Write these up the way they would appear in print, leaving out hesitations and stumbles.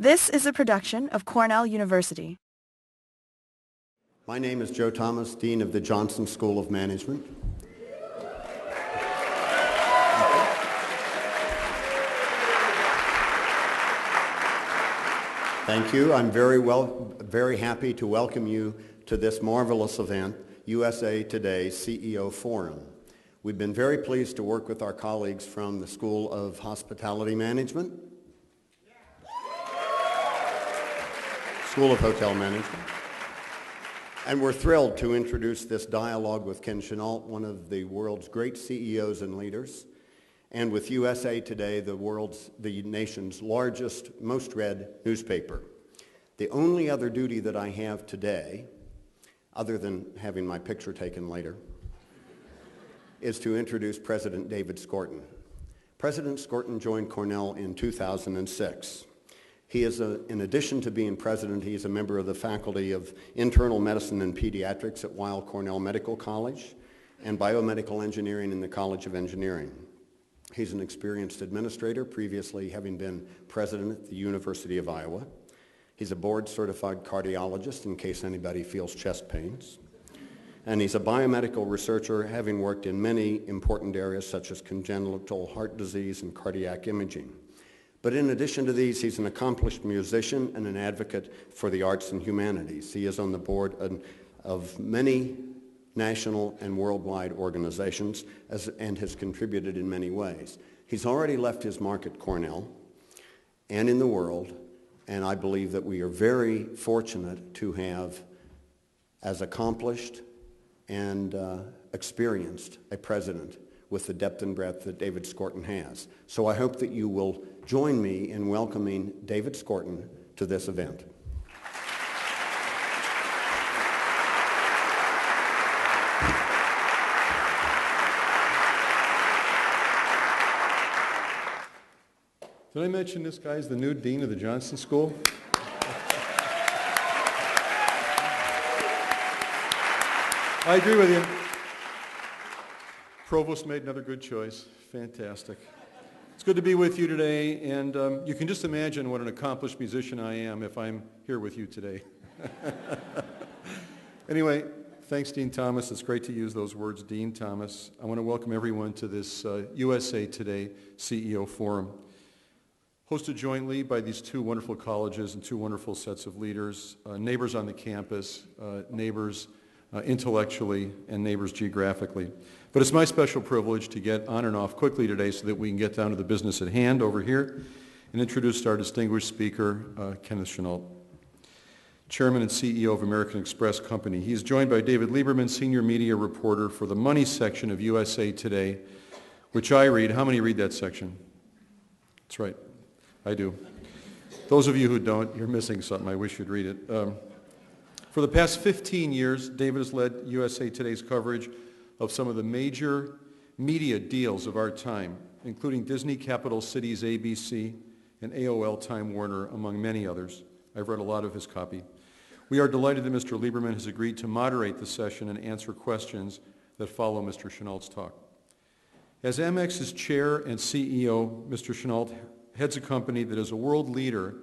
This is a production of Cornell University. My name is Joe Thomas, Dean of the Johnson School of Management. Thank you. I'm very happy to welcome you to this marvelous event, USA Today CEO Forum. We've been very pleased to work with our colleagues from the School of Hospitality Management, School of Hotel Management, and we're thrilled to introduce this dialogue with Ken Chenault, one of the world's great CEOs and leaders, and with USA Today, the nation's largest, most read newspaper. The only other duty that I have today, other than having my picture taken later, is to introduce President David Skorton. President Skorton joined Cornell in 2006. He is, in addition to being president, he is a member of the Faculty of Internal Medicine and Pediatrics at Weill Cornell Medical College and Biomedical Engineering in the College of Engineering. He's an experienced administrator, previously having been president at the University of Iowa. He's a board-certified cardiologist in case anybody feels chest pains. And he's a biomedical researcher, having worked in many important areas such as congenital heart disease and cardiac imaging. But in addition to these, he's an accomplished musician and an advocate for the arts and humanities. He is on the board of many national and worldwide organizations and has contributed in many ways. He's already left his mark at Cornell and in the world, and I believe that we are very fortunate to have as accomplished and experienced a president with the depth and breadth that David Skorton has. So I hope that you will join me in welcoming David Skorton to this event. Did I mention this guy's the new dean of the Johnson School? I agree with you. Provost made another good choice. Fantastic. It's good to be with you today, and you can just imagine what an accomplished musician I am if I'm here with you today. Anyway, thanks, Dean Thomas. It's great to use those words, Dean Thomas. I want to welcome everyone to this USA Today CEO Forum, hosted jointly by these two wonderful colleges and two wonderful sets of leaders, neighbors on the campus, neighbors intellectually, and neighbors geographically. But it's my special privilege to get on and off quickly today so that we can get down to the business at hand over here and introduce our distinguished speaker, Kenneth Chenault, Chairman and CEO of American Express Company. He's joined by David Lieberman, Senior Media Reporter for the Money section of USA Today, which I read. How many read that section? That's right, I do. Those of you who don't, you're missing something. I wish you'd read it. For the past 15 years, David has led USA Today's coverage of some of the major media deals of our time, including Disney Capital Cities ABC and AOL Time Warner, among many others. I've read a lot of his copy. We are delighted that Mr. Lieberman has agreed to moderate the session and answer questions that follow Mr. Chenault's talk. As Amex's chair and CEO, Mr. Chenault heads a company that is a world leader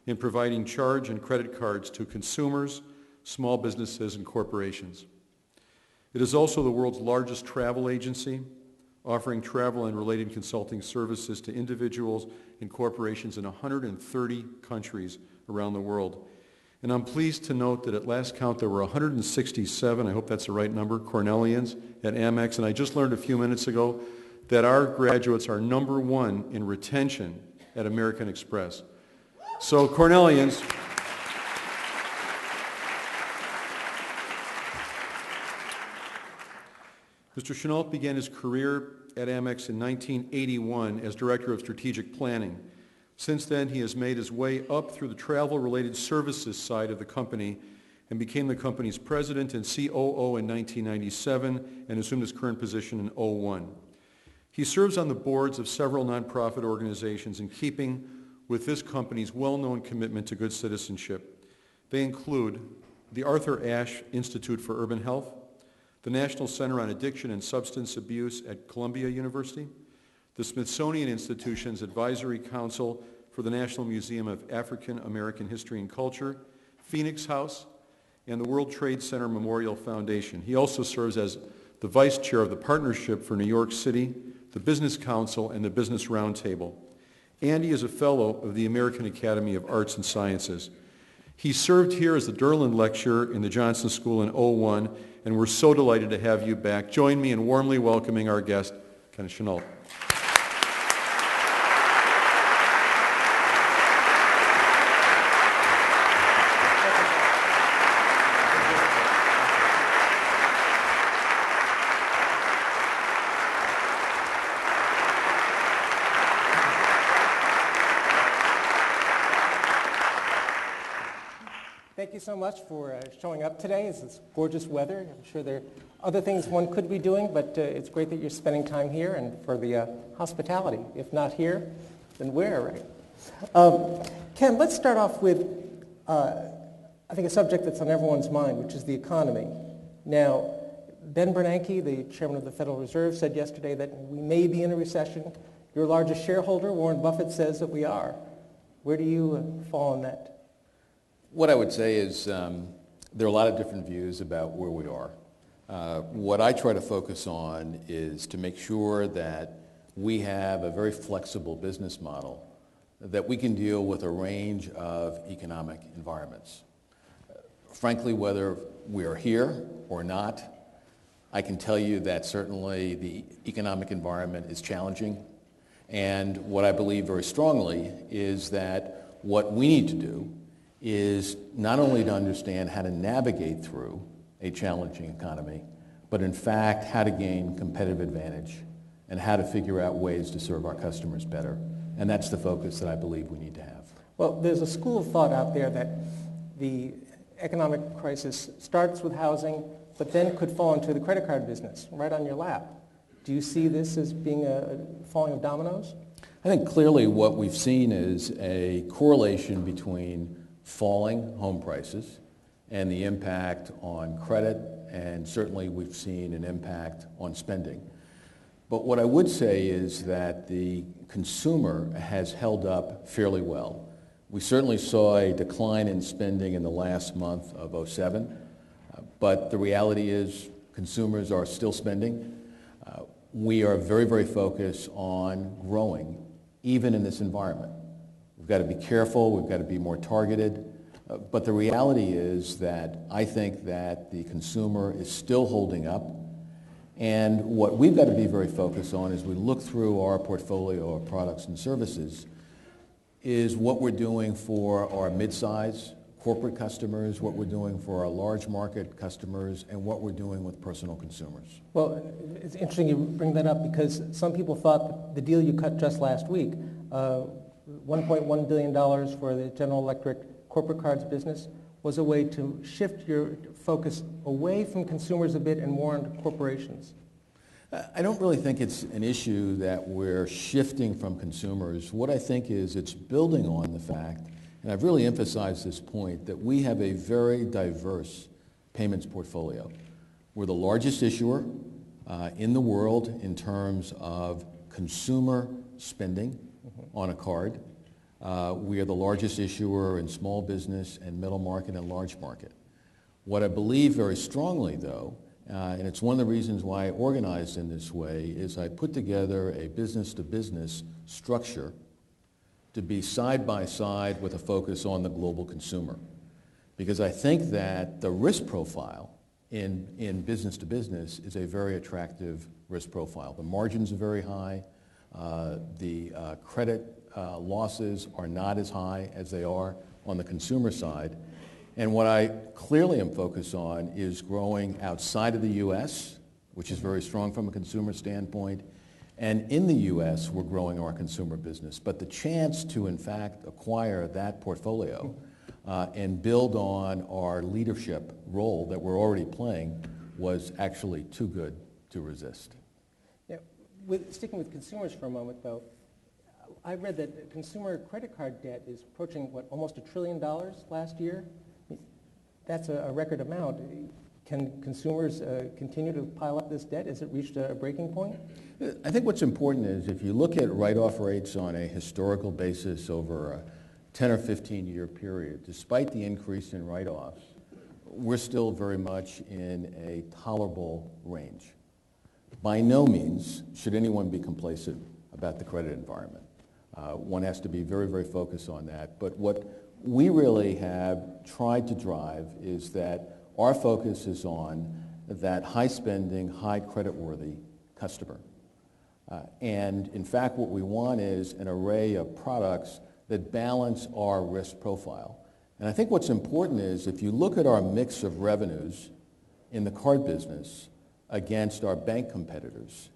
in providing charge and credit cards to consumers, small businesses, and corporations. It is also the world's largest travel agency, offering travel and related consulting services to individuals and corporations in 130 countries around the world. And I'm pleased to note that at last count there were 167, I hope that's the right number, Cornellians at Amex, and I just learned a few minutes ago that our graduates are number one in retention at American Express. So Cornellians, Mr. Chenault began his career at Amex in 1981 as Director of Strategic Planning. Since then, he has made his way up through the travel-related services side of the company and became the company's president and COO in 1997 and assumed his current position in 2001. He serves on the boards of several nonprofit organizations in keeping with this company's well-known commitment to good citizenship. They include the Arthur Ashe Institute for Urban Health, the National Center on Addiction and Substance Abuse at Columbia University, the Smithsonian Institution's Advisory Council for the National Museum of African American History and Culture, Phoenix House, and the World Trade Center Memorial Foundation. He also serves as the Vice Chair of the Partnership for New York City, the Business Council, and the Business Roundtable. And he is a Fellow of the American Academy of Arts and Sciences. He served here as the Derlin Lecturer in the Johnson School in '01, and we're so delighted to have you back. Join me in warmly welcoming our guest, Kenneth Chenault. Thank you so much for showing up today. It's gorgeous weather. I'm sure there are other things one could be doing, but it's great that you're spending time here and for the hospitality. If not here, then where, right? Ken, let's start off with, I think, a subject that's on everyone's mind, which is the economy. Now, Ben Bernanke, the chairman of the Federal Reserve, said yesterday that we may be in a recession. Your largest shareholder, Warren Buffett, says that we are. Where do you fall on that? What I would say is there are a lot of different views about where we are. What I try to focus on is to make sure that we have a very flexible business model that we can deal with a range of economic environments. Frankly, whether we are here or not, I can tell you that certainly the economic environment is challenging. And what I believe very strongly is that what we need to do is not only to understand how to navigate through a challenging economy, but in fact how to gain competitive advantage and how to figure out ways to serve our customers better. And that's the focus that I believe we need to have. Well, there's a school of thought out there that the economic crisis starts with housing, but then could fall into the credit card business right on your lap. Do you see this as being a falling of dominoes? I think clearly what we've seen is a correlation between falling home prices and the impact on credit, and certainly we've seen an impact on spending. But what I would say is that the consumer has held up fairly well. We certainly saw a decline in spending in the last month of '07, but the reality is consumers are still spending. We are very, very focused on growing, even in this environment. We've got to be careful, we've got to be more targeted, but the reality is that I think that the consumer is still holding up, and what we've got to be very focused on as we look through our portfolio of products and services is what we're doing for our mid-size corporate customers, what we're doing for our large market customers, and what we're doing with personal consumers. Well, it's interesting you bring that up because some people thought that the deal you cut just last week, $1.1 billion for the General Electric corporate cards business, was a way to shift your focus away from consumers a bit and more onto corporations. I don't really think it's an issue that we're shifting from consumers. What I think is it's building on the fact, and I've really emphasized this point, that we have a very diverse payments portfolio. We're the largest issuer in the world in terms of consumer spending on a card. We are the largest issuer in small business and middle market and large market. What I believe very strongly, though, and it's one of the reasons why I organized in this way, is I put together a business-to-business structure to be side by side with a focus on the global consumer. Because I think that the risk profile in business to business is a very attractive risk profile. The margins are very high. The credit losses are not as high as they are on the consumer side. And what I clearly am focused on is growing outside of the U.S., which is very strong from a consumer standpoint. And in the U.S., we're growing our consumer business. But the chance to, in fact, acquire that portfolio and build on our leadership role that we're already playing was actually too good to resist. Yeah, sticking with consumers for a moment, though, I read that consumer credit card debt is approaching, almost $1 trillion last year? That's a record amount. Can consumers continue to pile up this debt? Has it reached a breaking point? I think what's important is if you look at write-off rates on a historical basis over a 10 or 15-year period, despite the increase in write-offs, we're still very much in a tolerable range. By no means should anyone be complacent about the credit environment. One has to be very, very focused on that. But what we really have tried to drive is that our focus is on that high-spending, high credit-worthy customer. And in fact, what we want is an array of products that balance our risk profile. And I think what's important is if you look at our mix of revenues in the card business against our bank competitors,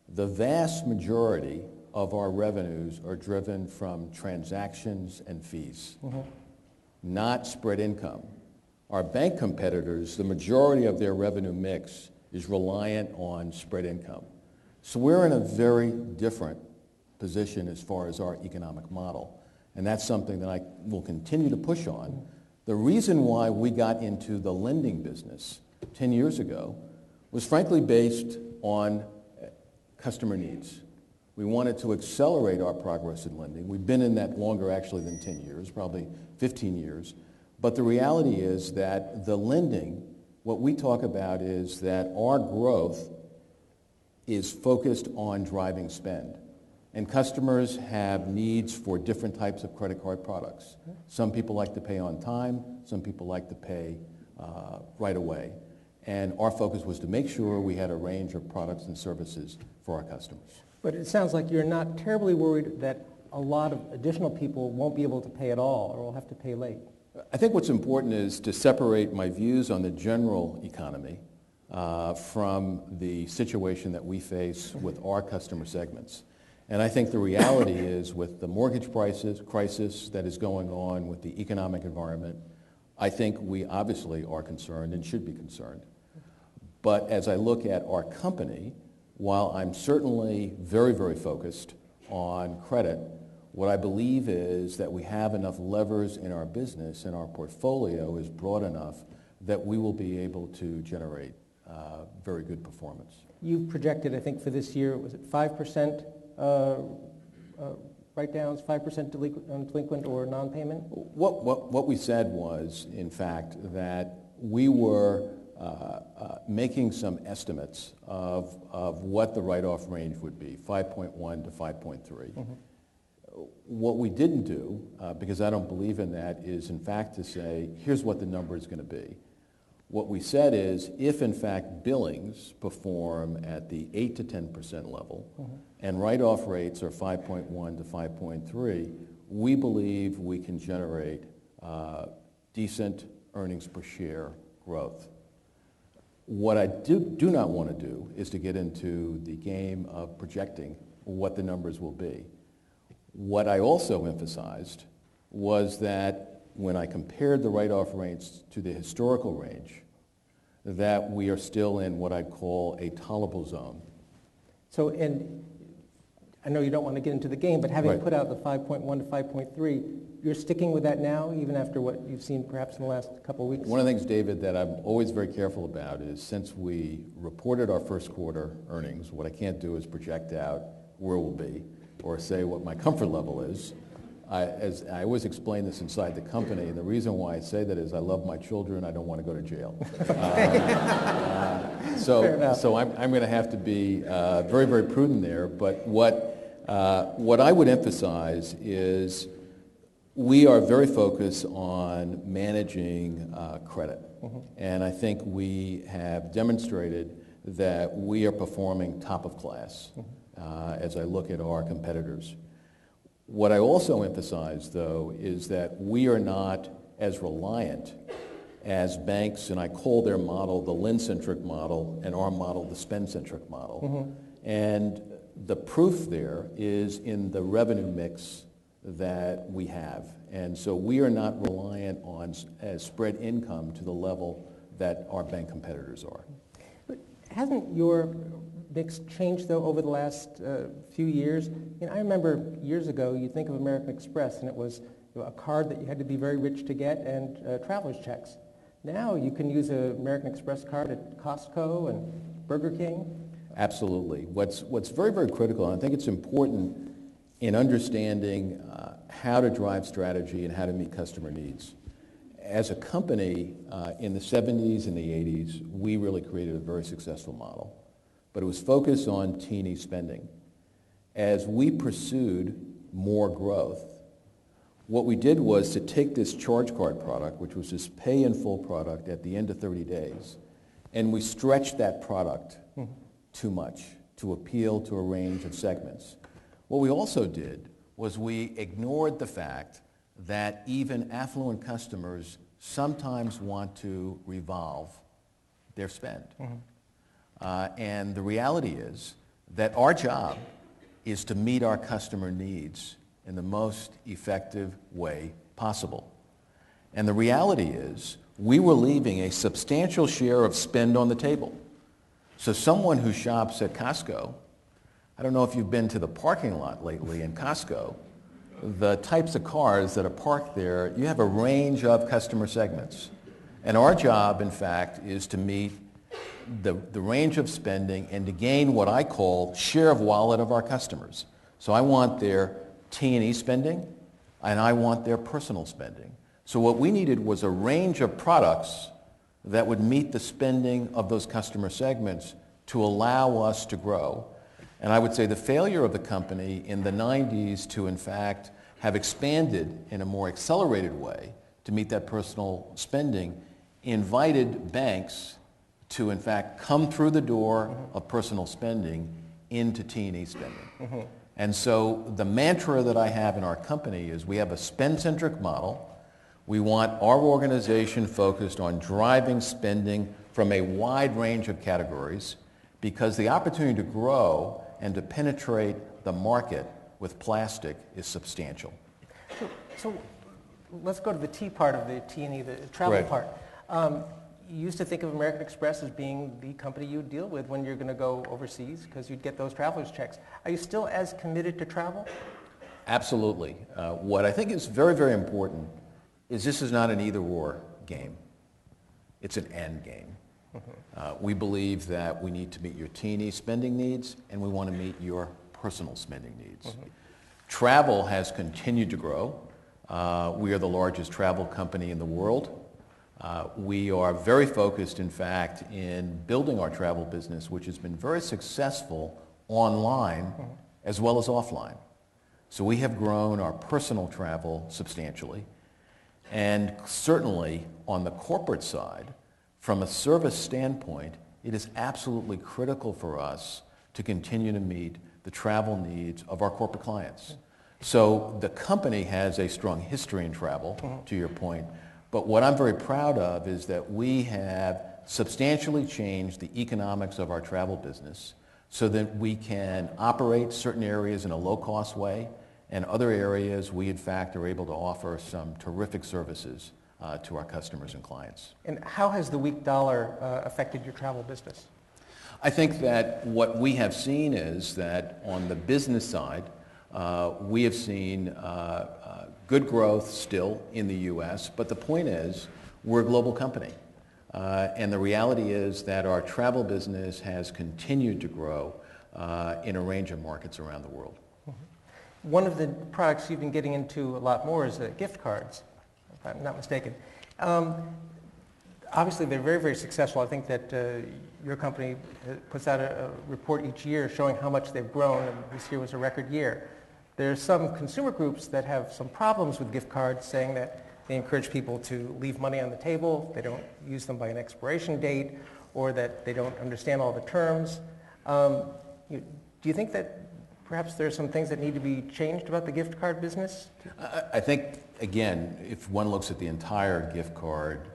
the vast majority of our revenues are driven from transactions and fees, not spread income. Our bank competitors, the majority of their revenue mix is reliant on spread income. So we're in a very different position as far as our economic model. And that's something that I will continue to push on. The reason why we got into the lending business 10 years ago was frankly based on customer needs. We wanted to accelerate our progress in lending. We've been in that longer actually than 10 years, probably 15 years. But the reality is that the lending, what we talk about is that our growth is focused on driving spend. And customers have needs for different types of credit card products. Some people like to pay on time. Some people like to pay right away. And our focus was to make sure we had a range of products and services for our customers. But it sounds like you're not terribly worried that a lot of additional people won't be able to pay at all or will have to pay late. I think what's important is to separate my views on the general economy from the situation that we face with our customer segments. And I think the reality is with the mortgage crisis that is going on with the economic environment, I think we obviously are concerned and should be concerned. But as I look at our company, while I'm certainly very, very focused on credit, what I believe is that we have enough levers in our business and our portfolio is broad enough that we will be able to generate very good performance. You projected, I think, for this year, was it 5% write-downs, 5% delinquent or non-payment? What we said was, in fact, that we were making some estimates of what the write-off range would be, 5.1 to 5.3. What we didn't do, because I don't believe in that, is in fact to say, here's what the number is going to be. What we said is, if in fact billings perform at the 8 to 10% level, and write-off rates are 5.1 to 5.3, we believe we can generate decent earnings per share growth. What I do not want to do is to get into the game of projecting what the numbers will be. What I also emphasized was that when I compared the write-off rates to the historical range, that we are still in what I'd call a tolerable zone. So, and I know you don't want to get into the game, but having put out the 5.1 to 5.3, you're sticking with that now, even after what you've seen perhaps in the last couple of weeks? One of the things, David, that I'm always very careful about is since we reported our first quarter earnings, what I can't do is project out where we'll be or say what my comfort level is. As I always explain this inside the company, and the reason why I say that is I love my children. I don't want to go to jail. So I'm going to have to be very, very prudent there. But what I would emphasize is we are very focused on managing credit. And I think we have demonstrated that we are performing top of class as I look at our competitors. What I also emphasize, though, is that we are not as reliant as banks, and I call their model the lend-centric model and our model the spend-centric model. And the proof there is in the revenue mix that we have. And so we are not reliant on spread income to the level that our bank competitors are. But hasn't your mix changed, though, over the last few years? I remember years ago, you think of American Express, and it was a card that you had to be very rich to get and traveler's checks. Now you can use an American Express card at Costco and Burger King. Absolutely. What's very, very critical, and I think it's important in understanding how to drive strategy and how to meet customer needs. As a company, in the 70s and the 80s, we really created a very successful model, but it was focused on teeny spending. As we pursued more growth, what we did was to take this charge card product, which was this pay in full product at the end of 30 days, and we stretched that product too much to appeal to a range of segments. What we also did was we ignored the fact that even affluent customers sometimes want to revolve their spend. And the reality is that our job is to meet our customer needs in the most effective way possible. And the reality is we were leaving a substantial share of spend on the table. So someone who shops at Costco, I don't know if you've been to the parking lot lately in Costco, the types of cars that are parked there, you have a range of customer segments. And our job, in fact, is to meet the range of spending and to gain what I call share of wallet of our customers. So I want their T&E spending, and I want their personal spending. So what we needed was a range of products that would meet the spending of those customer segments to allow us to grow. And I would say the failure of the company in the 90s to, in fact, have expanded in a more accelerated way to meet that personal spending invited banks to, in fact, come through the door of personal spending into T&E spending. And so the mantra that I have in our company is we have a spend-centric model. We want our organization focused on driving spending from a wide range of categories because the opportunity to grow and to penetrate the market with plastic is substantial. So let's go to the T part of the T&E, the travel Right. part. You used to think of American Express as being the company you would deal with when you're going to go overseas because you'd get those traveler's checks. Are you still as committed to travel? Absolutely. What I think is very, very important is this is not an either-or game. It's an and game. We believe that we need to meet your T&E spending needs and we want to meet your personal spending needs. Travel has continued to grow. We are the largest travel company in the world. We are very focused, in fact, in building our travel business, which has been very successful online as well as offline. So we have grown our personal travel substantially. And certainly on the corporate side, from a service standpoint, it is absolutely critical for us to continue to meet the travel needs of our corporate clients. So the company has a strong history in travel, to your point. But what I'm very proud of is that we have substantially changed the economics of our travel business so that we can operate certain areas in a low-cost way, and other areas we, in fact, are able to offer some terrific services to our customers and clients. And how has the weak dollar affected your travel business? I think that what we have seen is that on the business side, we have seen good growth still in the U.S., but the point is we're a global company. And the reality is that our travel business has continued to grow in a range of markets around the world. One of the products you've been getting into a lot more is gift cards, if I'm not mistaken. Obviously, they're very, very successful. I think that your company puts out a report each year showing how much they've grown, and this year was a record year. There's some consumer groups that have some problems with gift cards, saying that they encourage people to leave money on the table, they don't use them by an expiration date, or that they don't understand all the terms. Do you think that perhaps there are some things that need to be changed about the gift card business? I think, again, if one looks at the entire gift card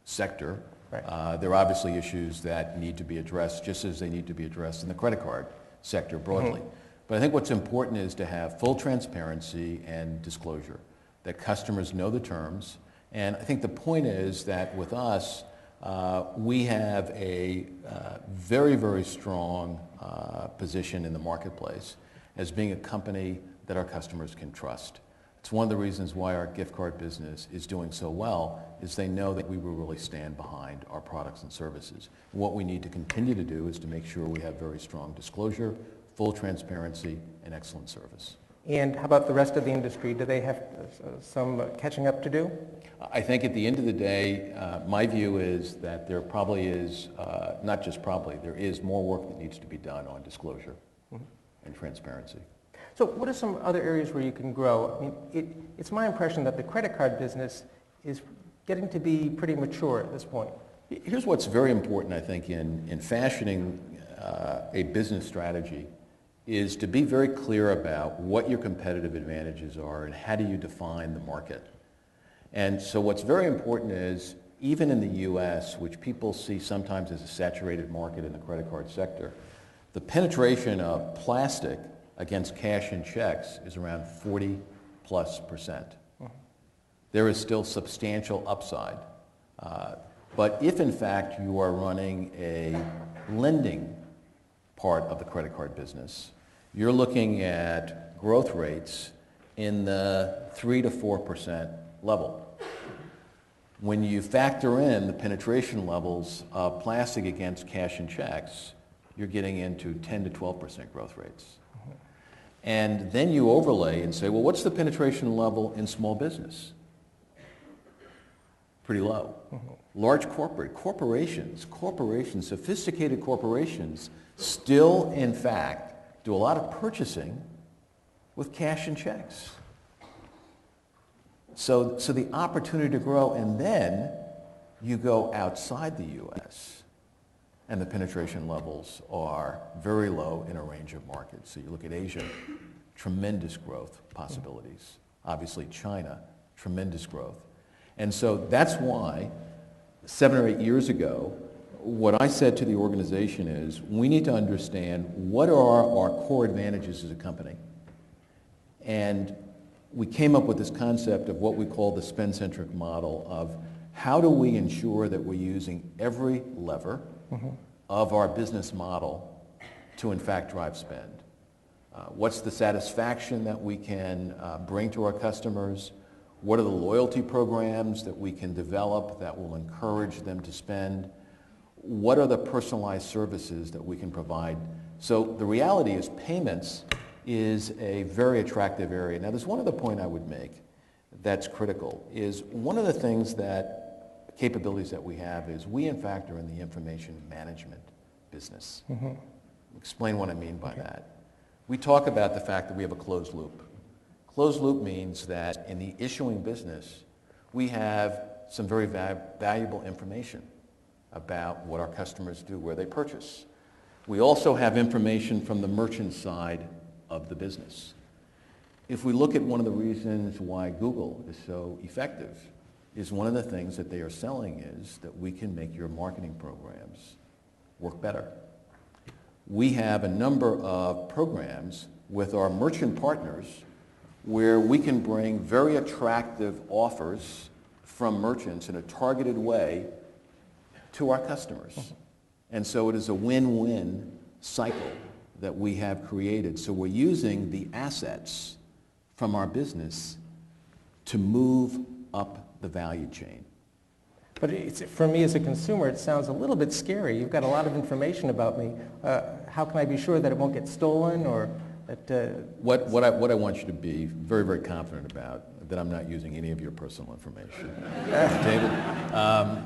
sector, right. There are obviously issues that need to be addressed just as they need to be addressed in the credit card sector broadly. But I think what's important is to have full transparency and disclosure, that customers know the terms. And I think the point is that with us, we have a very, very strong position in the marketplace as being a company that our customers can trust. It's one of the reasons why our gift card business is doing so well, is they know that we will really stand behind our products and services. What we need to continue to do is to make sure we have very strong disclosure, full transparency, and excellent service. And how about the rest of the industry? Do they have some catching up to do? I think at the end of the day, my view is that there probably is, not just probably, there is more work that needs to be done on disclosure and transparency. So what are some other areas where you can grow? I mean, it's my impression that the credit card business is getting to be pretty mature at this point. Here's what's very important, I think, in fashioning a business strategy is to be very clear about what your competitive advantages are and how do you define the market. And so what's very important is, even in the U.S., which people see sometimes as a saturated market in the credit card sector, the penetration of plastic against cash and checks is around 40+%. There is still substantial upside. But if in fact you are running a lending part of the credit card business, you're looking at growth rates in the 3 to 4% level. When you factor in the penetration levels of plastic against cash and checks, you're getting into 10 to 12% growth rates. And then you overlay and say, well, what's the penetration level in small business? Pretty low. Large corporations, sophisticated corporations still, in fact, do a lot of purchasing with cash and checks. So the opportunity to grow, and then you go outside the U.S., and the penetration levels are very low in a range of markets. So you look at Asia, tremendous growth possibilities. Obviously China, tremendous growth. And so that's why 7 or 8 years ago, what I said to the organization is, we need to understand what are our core advantages as a company. And we came up with this concept of what we call the spend-centric model of how do we ensure that we're using every lever of our business model to in fact drive spend. What's the satisfaction that we can bring to our customers? What are the loyalty programs that we can develop that will encourage them to spend? What are the personalized services that we can provide? So the reality is payments is a very attractive area. Now there's one other point I would make that's critical, is one of the things that capabilities that we have is we in fact are in the information management business. Explain what I mean by that. We talk about the fact that we have a closed loop. Closed loop means that in the issuing business, we have some very valuable information about what our customers do, where they purchase. We also have information from the merchant side of the business. If we look at one of the reasons why Google is so effective, is one of the things that they are selling is that we can make your marketing programs work better. We have a number of programs with our merchant partners where we can bring very attractive offers from merchants in a targeted way to our customers. And so it is a win-win cycle that we have created. So we're using the assets from our business to move up the value chain. But for me as a consumer, it sounds a little bit scary. You've got a lot of information about me. How can I be sure that it won't get stolen, or that... What I want you to be very, very confident about, that I'm not using any of your personal information, David.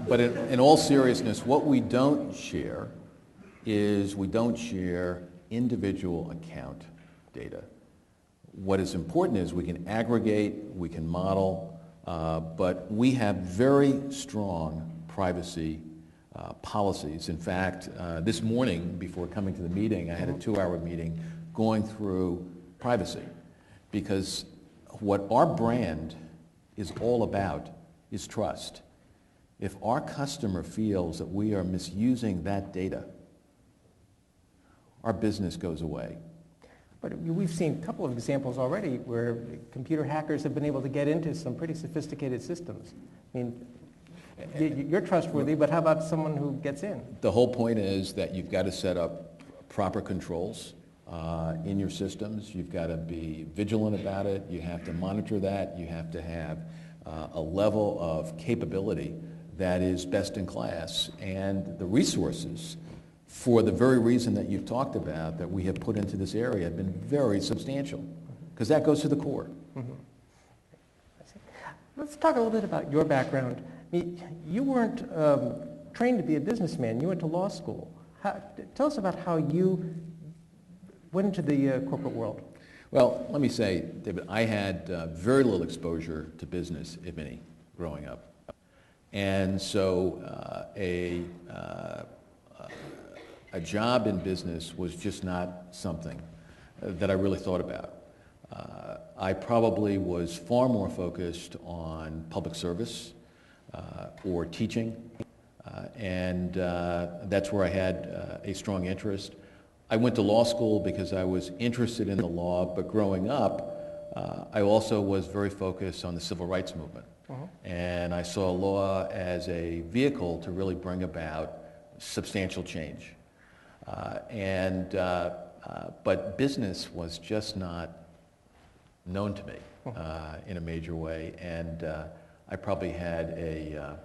But in all seriousness, what we don't share is we don't share individual account data. What is important is we can aggregate, we can model, but we have very strong privacy policies. In fact, this morning, before coming to the meeting, I had a 2-hour meeting going through privacy, because what our brand is all about is trust. If our customer feels that we are misusing that data, our business goes away. But we've seen a couple of examples already where computer hackers have been able to get into some pretty sophisticated systems. I mean, you're trustworthy, but how about someone who gets in? The whole point is that you've got to set up proper controls. in your systems. You've got to be vigilant about it. You have to monitor that. You have to have a level of capability that is best in class. And the resources, for the very reason that you've talked about, that we have put into this area have been very substantial, because that goes to the core. Mm-hmm. Let's talk a little bit about your background. I mean, you weren't trained to be a businessman. You went to law school. Tell us about how you went into the corporate world. Well, let me say, David, I had very little exposure to business, if any, growing up. And so a job in business was just not something that I really thought about. I probably was far more focused on public service or teaching, and that's where I had a strong interest. I went to law school because I was interested in the law, but growing up, I also was very focused on the civil rights movement. And I saw law as a vehicle to really bring about substantial change. But business was just not known to me in a major way, and I probably had a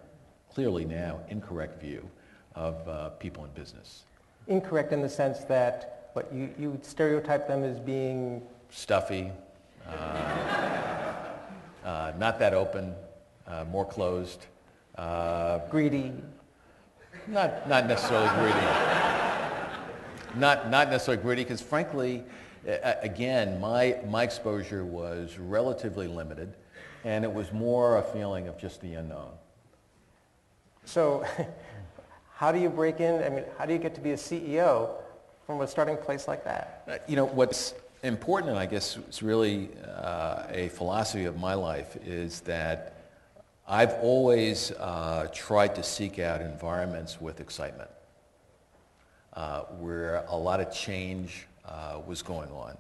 clearly now incorrect view of people in business. Incorrect in the sense that, what, you would stereotype them as being stuffy, not that open, more closed. Greedy. Not necessarily greedy. Not necessarily greedy, because frankly, again, my exposure was relatively limited, and it was more a feeling of just the unknown. So, how do you break in? I mean, how do you get to be a CEO from a starting place like that? You know, what's important, and I guess it's really a philosophy of my life, is that I've always tried to seek out environments with excitement, where a lot of change was going on.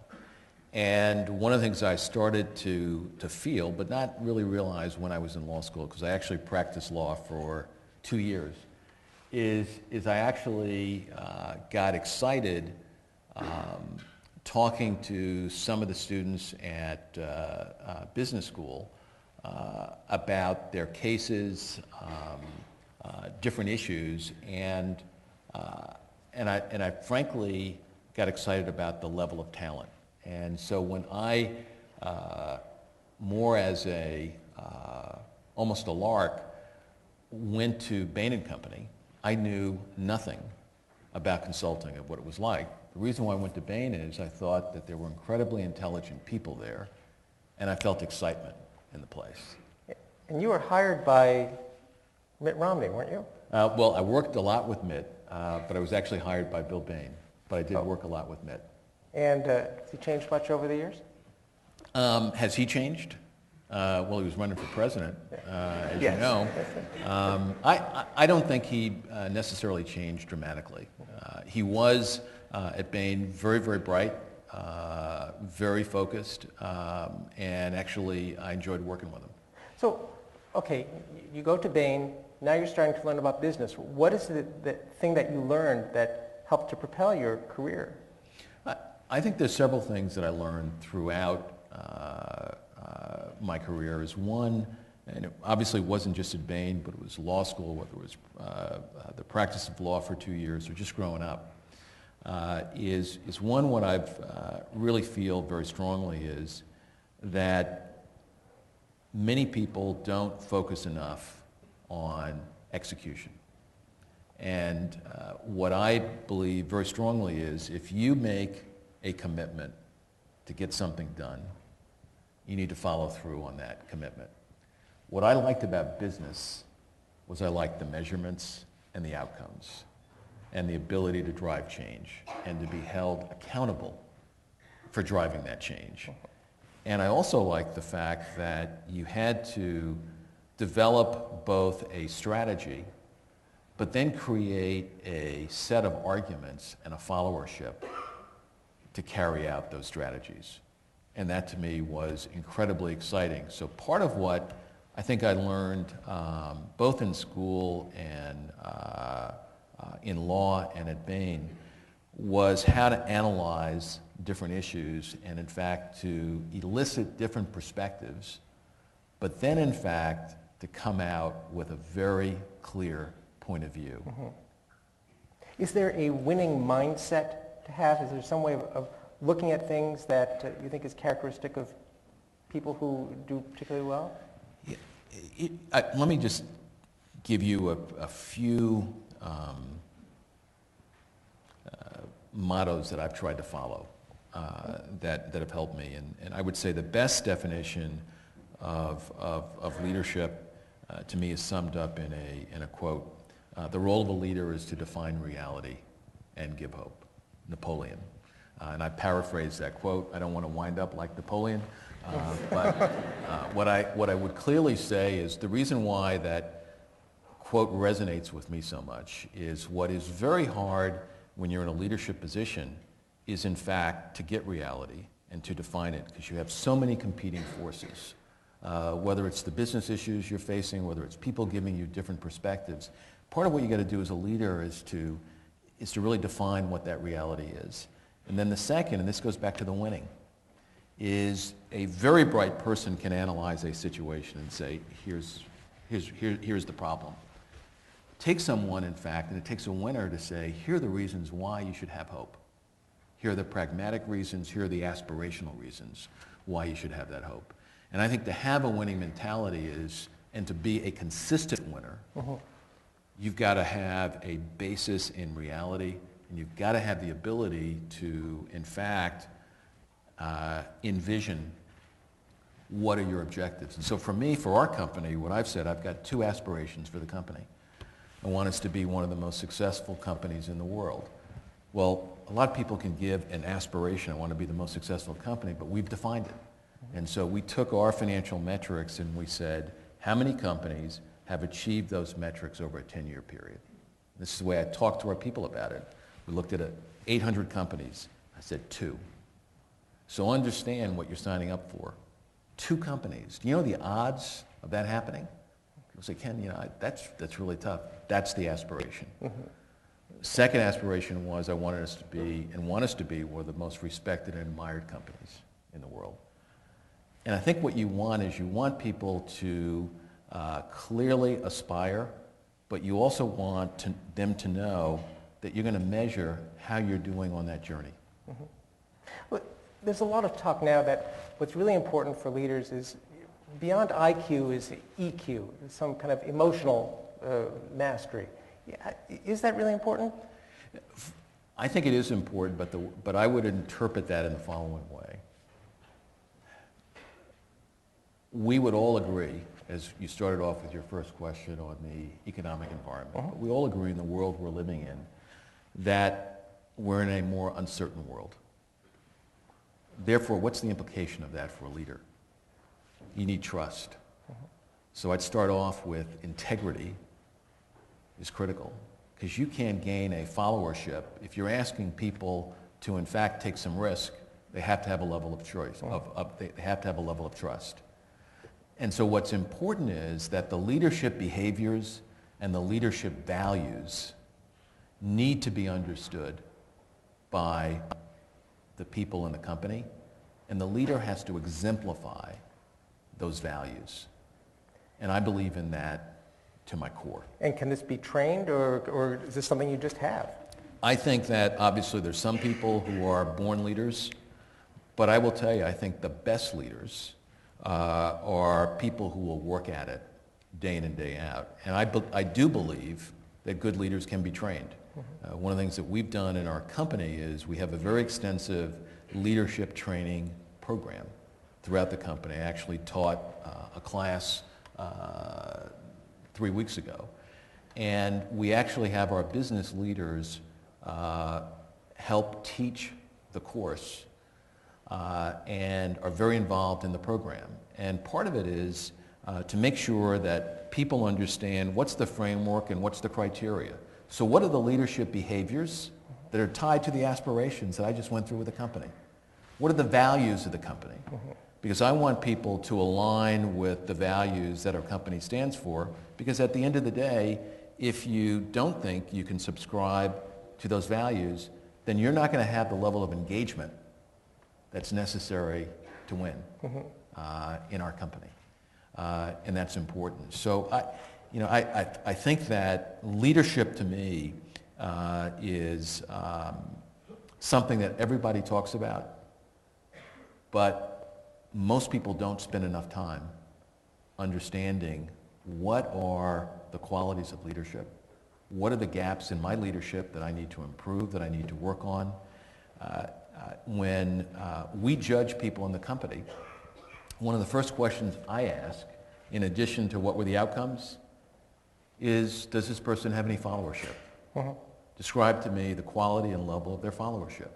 And one of the things I started to feel, but not really realize when I was in law school, because I actually practiced law for 2 years, is I actually got excited talking to some of the students at business school about their cases, different issues, and I frankly got excited about the level of talent. And so when I, more as a almost a lark, went to Bain and Company, I knew nothing about consulting and what it was like. The reason why I went to Bain is I thought that there were incredibly intelligent people there, and I felt excitement in the place. And you were hired by Mitt Romney, weren't you? Well, I worked a lot with Mitt, but I was actually hired by Bill Bain. But I did work a lot with Mitt. And has he changed much over the years? Has he changed? Well, he was running for president, as you know. I don't think he necessarily changed dramatically. He was, at Bain, very, very bright, very focused, and actually I enjoyed working with him. So, okay, you go to Bain, now you're starting to learn about business. What is the thing that you learned that helped to propel your career? I think there's several things that I learned throughout my career. Is one, and it obviously wasn't just at Bain, but it was law school, whether it was the practice of law for 2 years or just growing up, is one, what I've really feel very strongly is that many people don't focus enough on execution. And what I believe very strongly is if you make a commitment to get something done, you need to follow through on that commitment. What I liked about business was I liked the measurements and the outcomes and the ability to drive change and to be held accountable for driving that change. And I also liked the fact that you had to develop both a strategy but then create a set of arguments and a followership to carry out those strategies. And that to me was incredibly exciting. So part of what I think I learned both in school and in law and at Bain was how to analyze different issues and in fact to elicit different perspectives, but then in fact to come out with a very clear point of view. Is there a winning mindset to have? Is there some way of looking at things that you think is characteristic of people who do particularly well? Let me just give you a few mottos that I've tried to follow that have helped me. And I would say the best definition of leadership to me is summed up in a quote. The role of a leader is to define reality and give hope. Napoleon. And I paraphrase that quote. I don't want to wind up like Napoleon. But what I would clearly say is the reason why that quote resonates with me so much is what is very hard when you're in a leadership position is in fact to get reality and to define it, because you have so many competing forces. Whether it's the business issues you're facing, whether it's people giving you different perspectives. Part of what you got to do as a leader is to really define what that reality is. And then the second, and this goes back to the winning, is a very bright person can analyze a situation and say, here's the problem. Take someone, in fact, and it takes a winner to say, here are the reasons why you should have hope. Here are the pragmatic reasons, here are the aspirational reasons why you should have that hope. And I think to have a winning mentality is, and to be a consistent winner, you've got to have a basis in reality, and you've got to have the ability to, in fact, envision what are your objectives. And so for me, for our company, what I've said, I've got two aspirations for the company. I want us to be one of the most successful companies in the world. Well, a lot of people can give an aspiration, I want to be the most successful company, but we've defined it. And so we took our financial metrics and we said, how many companies have achieved those metrics over a 10-year period? This is the way I talked to our people about it. We looked at 800 companies. I said 2. So understand what you're signing up for. 2 companies. Do you know the odds of that happening? People say, Ken, you know, that's really tough. That's the aspiration. Second aspiration was I wanted us to be, and want us to be, one of the most respected and admired companies in the world. And I think what you want is you want people to clearly aspire, but you also want them to know that you're going to measure how you're doing on that journey. Well, there's a lot of talk now that what's really important for leaders is beyond IQ is EQ, some kind of emotional mastery. Is that really important? I think it is important, but I would interpret that in the following way. We would all agree, as you started off with your first question on the economic environment, but we all agree in the world we're living in that we're in a more uncertain world. Therefore, what's the implication of that for a leader? You need trust. So I'd start off with integrity is critical, because you can't gain a followership. If you're asking people to, in fact, take some risk, they have to have a level of choice. They have to have a level of trust. And so what's important is that the leadership behaviors and the leadership values need to be understood by the people in the company, and the leader has to exemplify those values. And I believe in that to my core. And can this be trained, or is this something you just have? I think that obviously there's some people who are born leaders, but I will tell you, I think the best leaders are people who will work at it day in and day out. And I do believe that good leaders can be trained. One of the things that we've done in our company is we have a very extensive leadership training program throughout the company. I actually taught a class 3 weeks ago. And we actually have our business leaders help teach the course and are very involved in the program. And part of it is to make sure that people understand what's the framework and what's the criteria. So what are the leadership behaviors that are tied to the aspirations that I just went through with the company? What are the values of the company? Because I want people to align with the values that our company stands for, because at the end of the day, if you don't think you can subscribe to those values, then you're not going to have the level of engagement that's necessary to win in our company. And that's important. So I think that leadership to me is something that everybody talks about, but most people don't spend enough time understanding what are the qualities of leadership, what are the gaps in my leadership that I need to improve, that I need to work on. When we judge people in the company, one of the first questions I ask, in addition to what were the outcomes, is does this person have any followership? Describe to me the quality and level of their followership.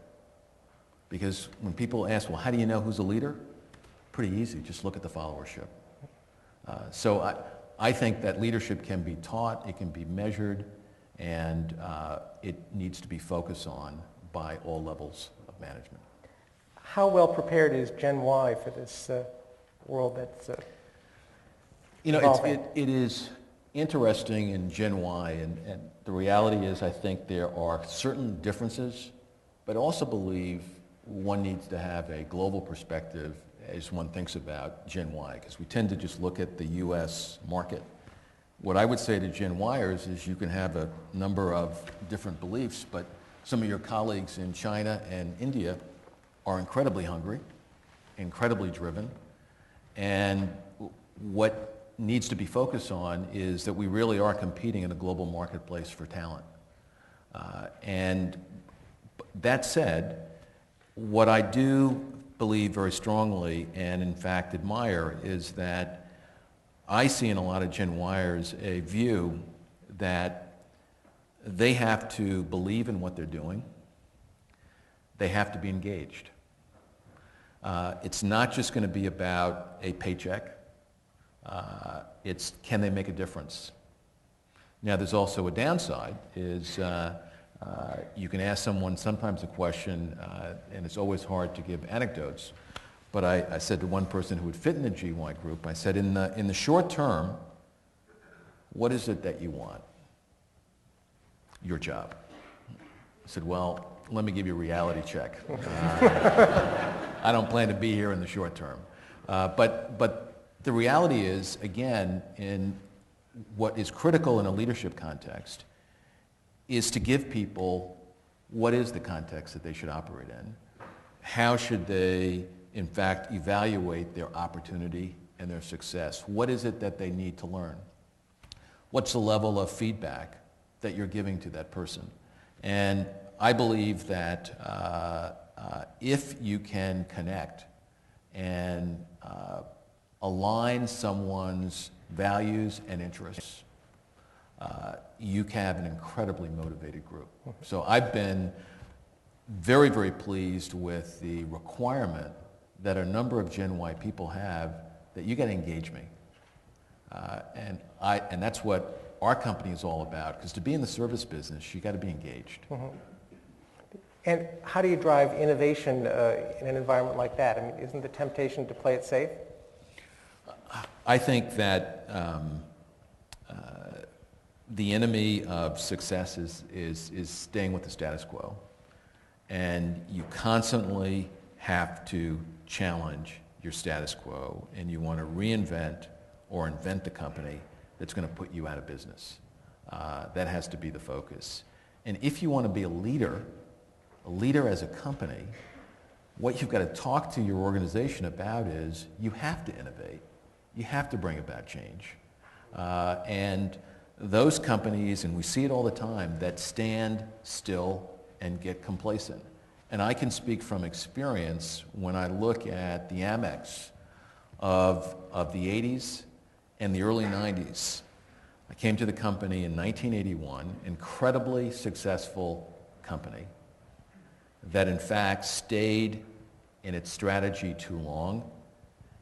Because when people ask, well, how do you know who's a leader? Pretty easy, just look at the followership. So I think that leadership can be taught, it can be measured, and it needs to be focused on by all levels of management. How well prepared is Gen Y for this world that's evolving? It is interesting in Gen Y, and the reality is I think there are certain differences, but I also believe one needs to have a global perspective as one thinks about Gen Y, because we tend to just look at the U.S. market. What I would say to Gen Yers is you can have a number of different beliefs, but some of your colleagues in China and India are incredibly hungry, incredibly driven, and what needs to be focused on is that we really are competing in a global marketplace for talent. And that said, what I do believe very strongly and in fact admire is that I see in a lot of Gen Yers a view that they have to believe in what they're doing. They have to be engaged. It's not just going to be about a paycheck. It's can they make a difference? Now there's also a downside is you can ask someone sometimes a question and it's always hard to give anecdotes, but I said to one person who would fit in the GY group, I said in the short term, what is it that you want? Your job. I said, well, let me give you a reality check. I don't plan to be here in the short term. But the reality is, again, in what is critical in a leadership context is to give people what is the context that they should operate in. How should they, in fact, evaluate their opportunity and their success? What is it that they need to learn? What's the level of feedback that you're giving to that person? And I believe that if you can connect and align someone's values and interests, you can have an incredibly motivated group. So I've been very, very pleased with the requirement that a number of Gen Y people have that you got to engage me. And that's what our company is all about, because to be in the service business, you got to be engaged. And how do you drive innovation in an environment like that? I mean, isn't the temptation to play it safe? I think that the enemy of success is staying with the status quo. And you constantly have to challenge your status quo, and you want to reinvent or invent the company that's going to put you out of business. That has to be the focus. And if you want to be a leader as a company, what you've got to talk to your organization about is you have to innovate. You have to bring about change. And those companies, and we see it all the time, that stand still and get complacent. And I can speak from experience when I look at the Amex of the 80s and the early 90s. I came to the company in 1981, incredibly successful company that in fact stayed in its strategy too long,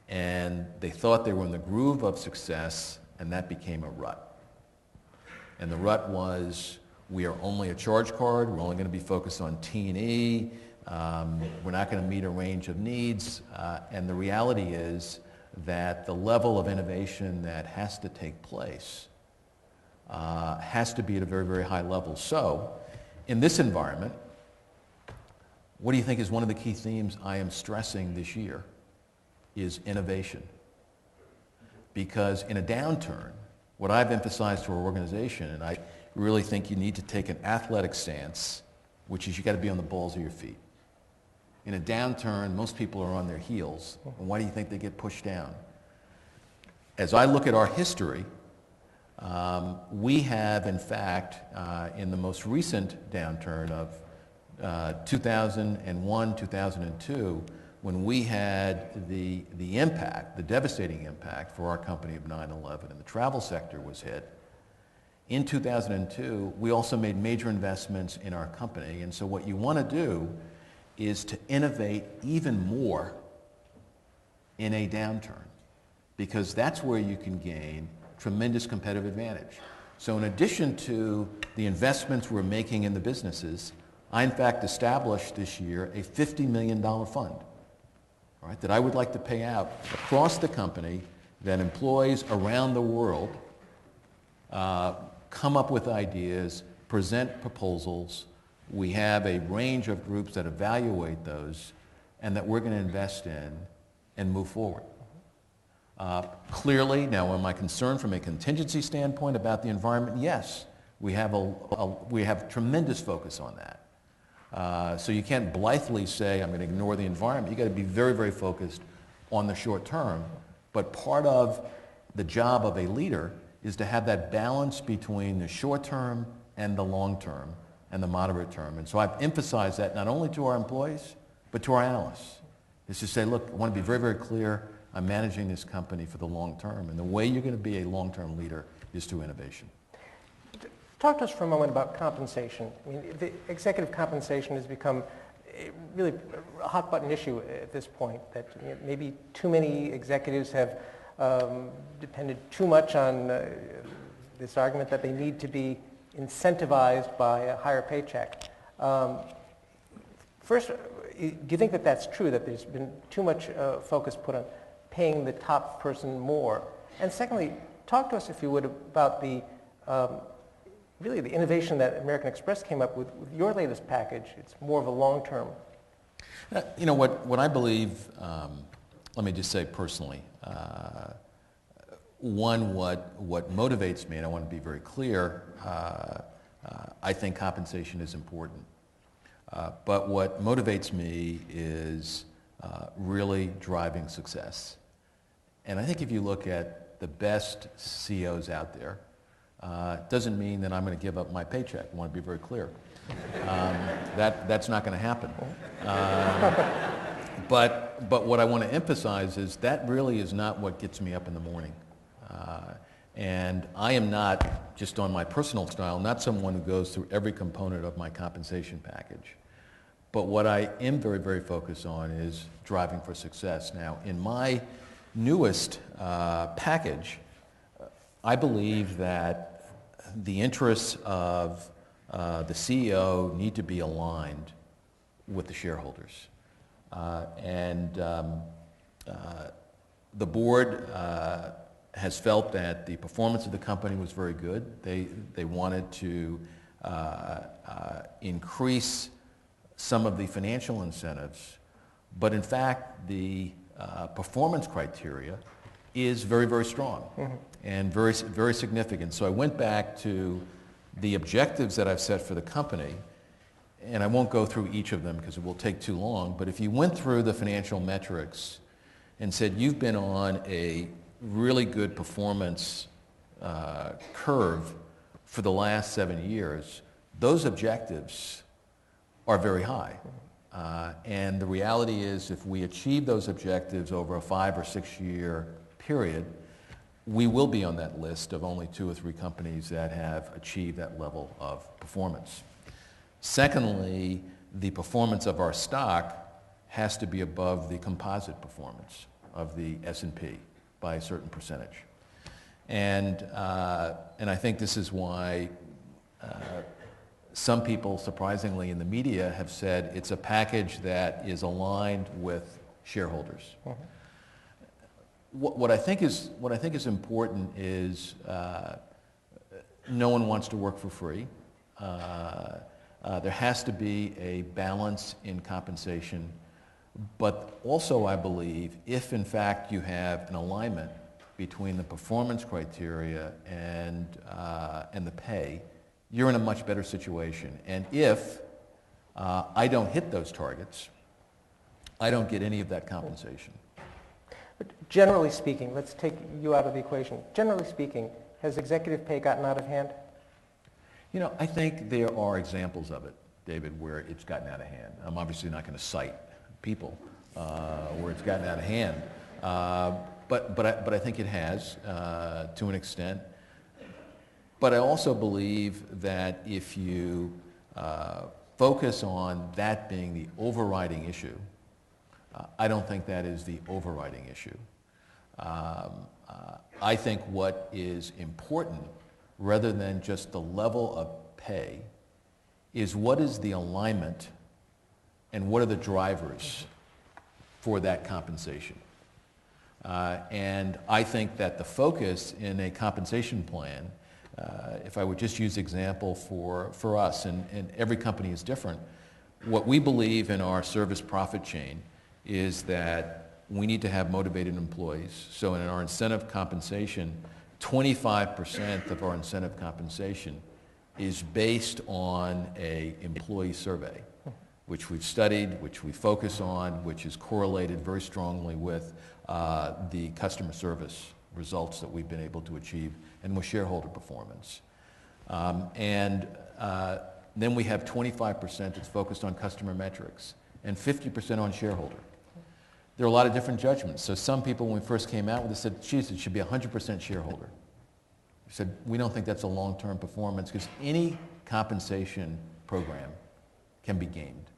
and they thought they were in the groove of success, and that became a rut. And the rut was, we are only a charge card, we're only going to be focused on T&E, we're not going to meet a range of needs, and the reality is that the level of innovation that has to take place has to be at a very, very high level. So, in this environment, What do you think is one of the key themes I am stressing this year? Is innovation. Because in a downturn, what I've emphasized to our organization, and I really think you need to take an athletic stance, which is you got to be on the balls of your feet. In a downturn, most people are on their heels. And why do you think they get pushed down? As I look at our history, we have, in fact, in the most recent downturn of 2001, 2002, when we had the impact, the devastating impact for our company of 9/11, and the travel sector was hit. In 2002, we also made major investments in our company, and so what you want to do is to innovate even more in a downturn, because that's where you can gain tremendous competitive advantage. So in addition to the investments we're making in the businesses, I in fact established this year a $50 million fund, right, that I would like to pay out across the company, that employees around the world come up with ideas, present proposals. We have a range of groups that evaluate those and that we're going to invest in and move forward. Clearly, now am I concerned from a contingency standpoint about the environment? Yes, we have tremendous focus on that. So you can't blithely say, I'm going to ignore the environment. You've got to be very, very focused on the short term. But part of the job of a leader is to have that balance between the short term and the long term and the moderate term. And so I've emphasized that not only to our employees, but to our analysts. Is to say, look, I want to be very, very clear. I'm managing this company for the long term. And the way you're going to be a long-term leader is through innovation. Talk to us for a moment about compensation. I mean, the executive compensation has become really a hot-button issue at this point, that maybe too many executives have depended too much on this argument that they need to be incentivized by a higher paycheck. First, do you think that that's true, that there's been too much focus put on paying the top person more? And secondly, talk to us, if you would, about the really the innovation that American Express came up with your latest package. It's more of a long-term. You know, what I believe, let me just say personally, one, what motivates me, and I want to be very clear, I think compensation is important. But what motivates me is really driving success. And I think if you look at the best CEOs out there, it doesn't mean that I'm going to give up my paycheck. I want to be very clear. That's not going to happen. But what I want to emphasize is that really is not what gets me up in the morning. And I am not, just on my personal style, not someone who goes through every component of my compensation package. But what I am very, very focused on is driving for success. Now, in my newest package, I believe that the interests of the CEO need to be aligned with the shareholders. The board has felt that the performance of the company was very good. They wanted to increase some of the financial incentives, but in fact the performance criteria is very, very strong and very, very significant. So I went back to the objectives that I've set for the company, and I won't go through each of them because it will take too long, but if you went through the financial metrics and said you've been on a really good performance curve for the last 7 years, those objectives are very high. And the reality is if we achieve those objectives over a 5 or 6 year period, we will be on that list of only 2 or 3 companies that have achieved that level of performance. Secondly, the performance of our stock has to be above the composite performance of the S&P by a certain percentage. And I think this is why some people, surprisingly, in the media have said it's a package that is aligned with shareholders. What I think is important is no one wants to work for free. There has to be a balance in compensation, but also I believe if in fact you have an alignment between the performance criteria and the pay, you're in a much better situation. And if I don't hit those targets, I don't get any of that compensation. But generally speaking, let's take you out of the equation. Generally speaking, has executive pay gotten out of hand? You know, I think there are examples of it, David, where it's gotten out of hand. I'm obviously not going to cite people where it's gotten out of hand, but I think it has to an extent. But I also believe that if you focus on that being the overriding issue, I don't think that is the overriding issue. I think what is important, rather than just the level of pay, is what is the alignment and what are the drivers for that compensation. And I think that the focus in a compensation plan, if I would just use example for us, and every company is different, what we believe in our service profit chain is that we need to have motivated employees. So in our incentive compensation, 25% of our incentive compensation is based on an employee survey, which we've studied, which we focus on, which is correlated very strongly with the customer service results that we've been able to achieve and with shareholder performance. Then we have 25% that's focused on customer metrics and 50% on shareholder. There are a lot of different judgments. So some people, when we first came out with it, said, geez, it should be 100% shareholder. We said, we don't think that's a long-term performance because any compensation program can be gamed.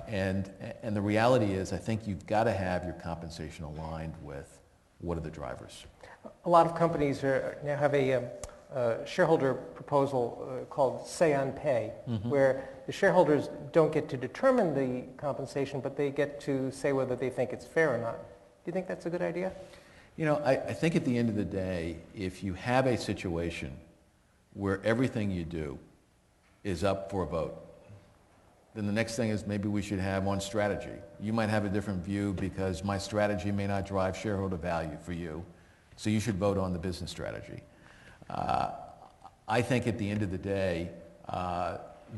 And the reality is, I think you've got to have your compensation aligned with what are the drivers. A lot of companies now have a shareholder proposal called Sayonpay, where the shareholders don't get to determine the compensation, but they get to say whether they think it's fair or not. Do you think that's a good idea? You know, I think at the end of the day, if you have a situation where everything you do is up for a vote, then the next thing is maybe we should have one strategy. You might have a different view because my strategy may not drive shareholder value for you, so you should vote on the business strategy. I think at the end of the day,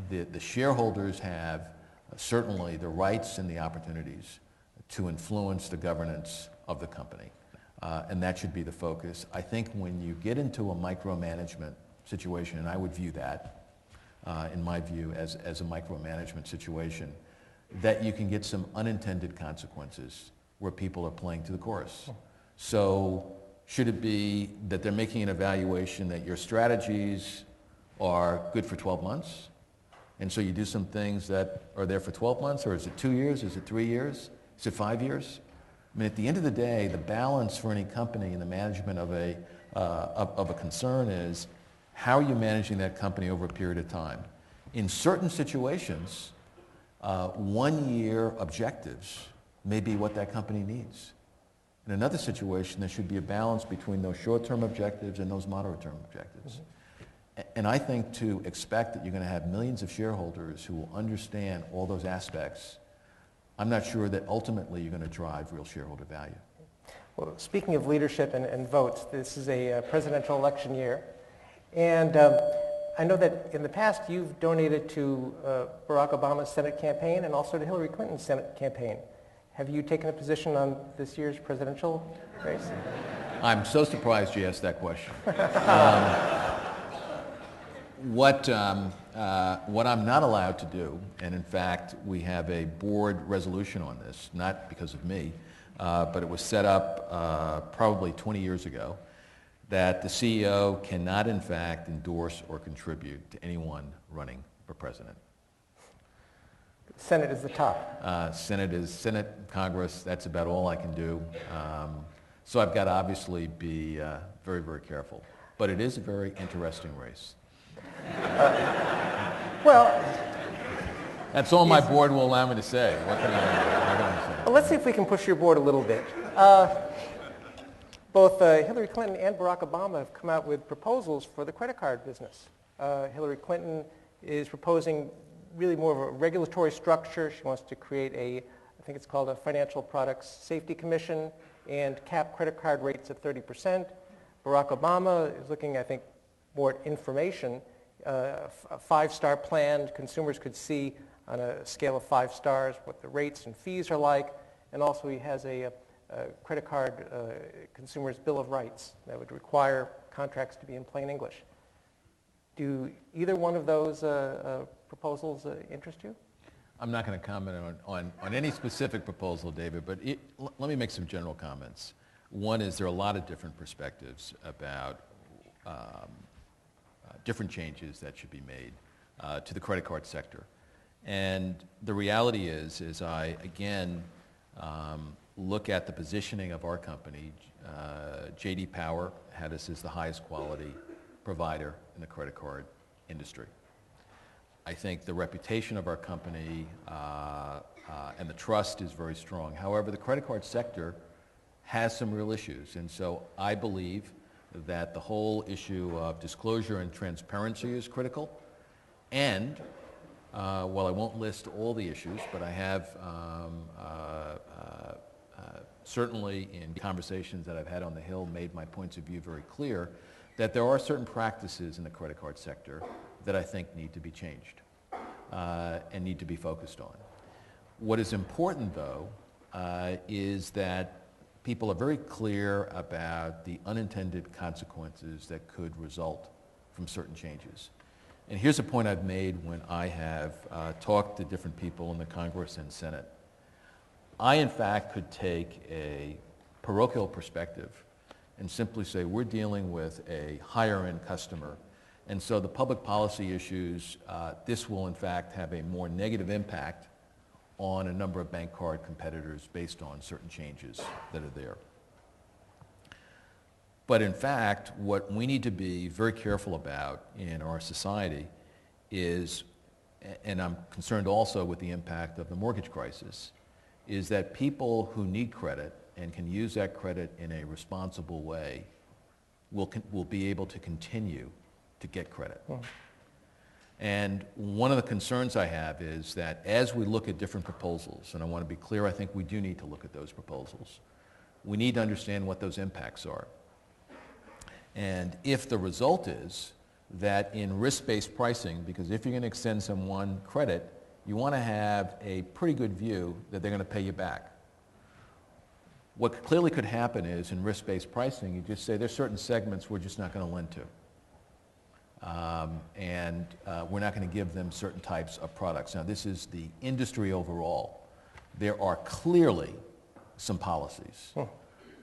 the shareholders have certainly the rights and the opportunities to influence the governance of the company, and that should be the focus. I think when you get into a micromanagement situation, and I would view that, in my view, as a micromanagement situation, that you can get some unintended consequences where people are playing to the chorus. So should it be that they're making an evaluation that your strategies are good for 12 months, and so you do some things that are there for 12 months, or is it 2 years, is it 3 years, is it 5 years? I mean, at the end of the day, the balance for any company in the management of a concern is, how are you managing that company over a period of time? In certain situations, 1 year objectives may be what that company needs. In another situation, there should be a balance between those short-term objectives and those moderate-term objectives. And I think to expect that you're going to have millions of shareholders who will understand all those aspects, I'm not sure that ultimately you're going to drive real shareholder value. Well, speaking of leadership and votes, this is a presidential election year. And I know that in the past you've donated to Barack Obama's Senate campaign and also to Hillary Clinton's Senate campaign. Have you taken a position on this year's presidential race? I'm so surprised you asked that question. What I'm not allowed to do, and in fact we have a board resolution on this, not because of me, but it was set up probably 20 years ago, that the CEO cannot in fact endorse or contribute to anyone running for president. Senate is the top. Senate, Congress, that's about all I can do. So I've got to obviously be very, very careful. But it is a very interesting race. Well, that's all my board will allow me to say. What can I say? Well, let's see if we can push your board a little bit. Both Hillary Clinton and Barack Obama have come out with proposals for the credit card business. Hillary Clinton is proposing really more of a regulatory structure. She wants to create I think it's called a Financial Products Safety Commission, and cap credit card rates at 30%. Barack Obama is looking, I think, more at information. A 5-star plan, consumers could see on a scale of 5 stars what the rates and fees are like, and also he has a credit card consumer's bill of rights that would require contracts to be in plain English. Do either one of those proposals interest you? I'm not going to comment on any specific proposal, David, but let me make some general comments. One is there are a lot of different perspectives about different changes that should be made to the credit card sector. And the reality is I, again, look at the positioning of our company. J.D. Power had us as the highest quality provider in the credit card industry. I think the reputation of our company and the trust is very strong. However, the credit card sector has some real issues, and so I believe that the whole issue of disclosure and transparency is critical. And while I won't list all the issues, but I have certainly in conversations that I've had on the Hill made my points of view very clear that there are certain practices in the credit card sector that I think need to be changed and need to be focused on. What is important, though, is that people are very clear about the unintended consequences that could result from certain changes. And here's a point I've made when I have talked to different people in the Congress and Senate. I, in fact, could take a parochial perspective and simply say we're dealing with a higher-end customer, and so the public policy issues, this will, in fact, have a more negative impact on a number of bank card competitors based on certain changes that are there. But in fact, what we need to be very careful about in our society is, and I'm concerned also with the impact of the mortgage crisis, is that people who need credit and can use that credit in a responsible way will be able to continue to get credit. And one of the concerns I have is that as we look at different proposals, and I want to be clear, I think we do need to look at those proposals, we need to understand what those impacts are. And if the result is that in risk-based pricing, because if you're going to extend someone credit, you want to have a pretty good view that they're going to pay you back. What clearly could happen is in risk-based pricing, you just say there's certain segments we're just not going to lend to. We're not going to give them certain types of products. Now, this is the industry overall. There are clearly some policies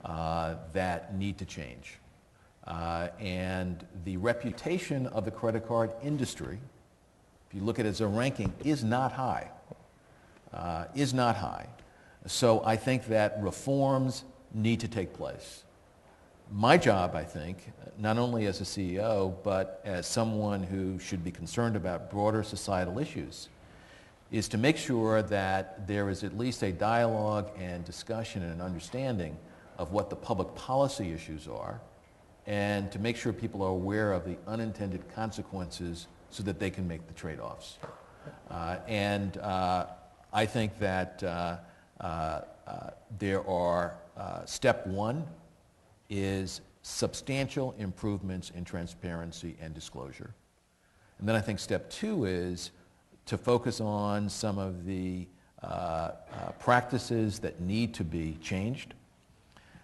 that need to change. And the reputation of the credit card industry, if you look at it as a ranking, is not high. So I think that reforms need to take place. My job, I think, not only as a CEO, but as someone who should be concerned about broader societal issues, is to make sure that there is at least a dialogue and discussion and an understanding of what the public policy issues are, and to make sure people are aware of the unintended consequences so that they can make the trade-offs. I think that there are, step one is substantial improvements in transparency and disclosure. And then I think step two is to focus on some of the practices that need to be changed.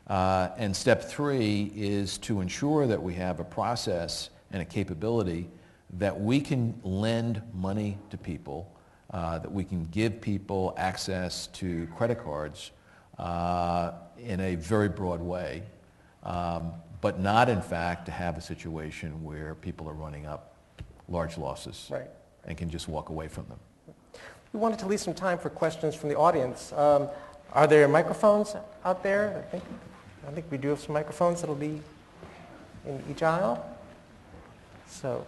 And step three is to ensure that we have a process and a capability that we can lend money to people, that we can give people access to credit cards in a very broad way, but not, in fact, to have a situation where people are running up large losses and can just walk away from them. We wanted to leave some time for questions from the audience. Are there microphones out there? I think we do have some microphones that'll be in each aisle. So,